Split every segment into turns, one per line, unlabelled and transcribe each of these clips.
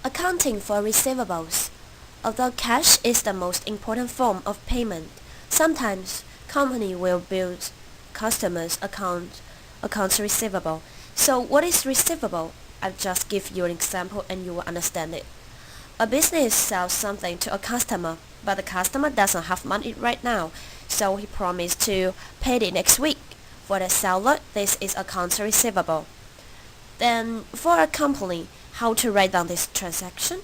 Accounting for receivables. Although cash is the most important form of payment, sometimes company will bill customers accounts receivable. So what is receivable? I'll just give you an example and you will understand it. A business sells something to a customer, but the customer doesn't have money right now, so he promised to pay it next week. For the seller, this is accounts receivable. Then for a company, how to write down this transaction?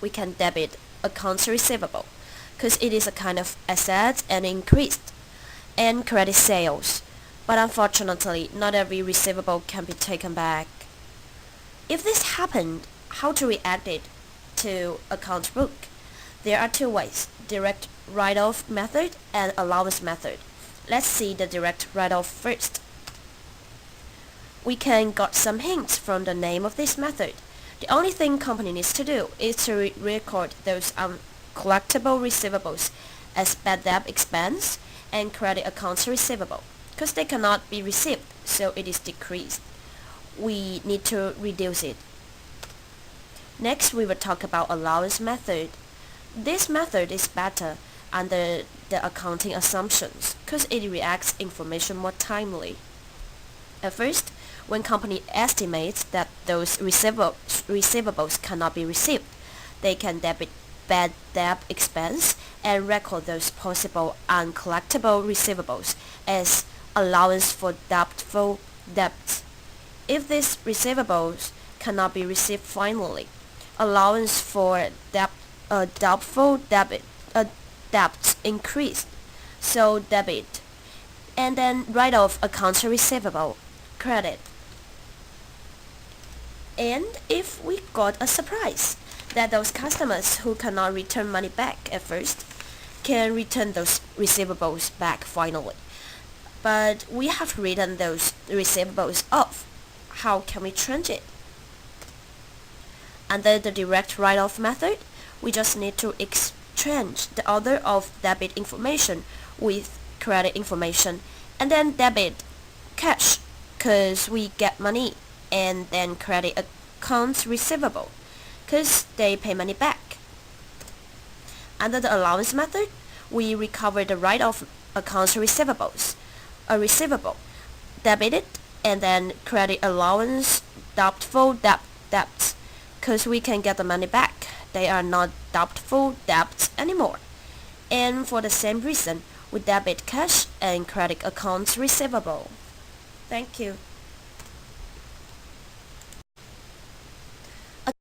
We can debit accounts receivable because it is a kind of asset and increased, and credit sales. But unfortunately, not every receivable can be taken back. If this happened, how to react it to accounts book? There are two ways, direct write-off method and allowance method. Let's see the direct write-off first. We can got some hints from the name of this method. The only thing company needs to do is to record those uncollectible receivables as bad debt expense and credit accounts receivable because they cannot be received, so it is decreased. We need to reduce it. Next, we will talk about allowance method. This method is better under the accounting assumptions because it reacts information more timely. At first, when company estimates that those receivables cannot be received, they can debit bad debt expense and record those possible uncollectible receivables as allowance for doubtful debts. If these receivables cannot be received finally, allowance for doubtful debts increased, so debit, and then write off accounts receivable, credit. And if we got a surprise that those customers who cannot return money back at first can return those receivables back finally, but we have written those receivables off, how can we change it? Under the direct write-off method, we just need to exchange the order of debit information with credit information and then debit cash because we get money, and then credit accounts receivable because they pay money back. Under the allowance method, we recover the write-off accounts receivables, a receivable, debit it, and then credit allowance doubtful debts because we can get the money back. They are not doubtful debts anymore. And for the same reason, we debit cash and credit accounts receivable. Thank you.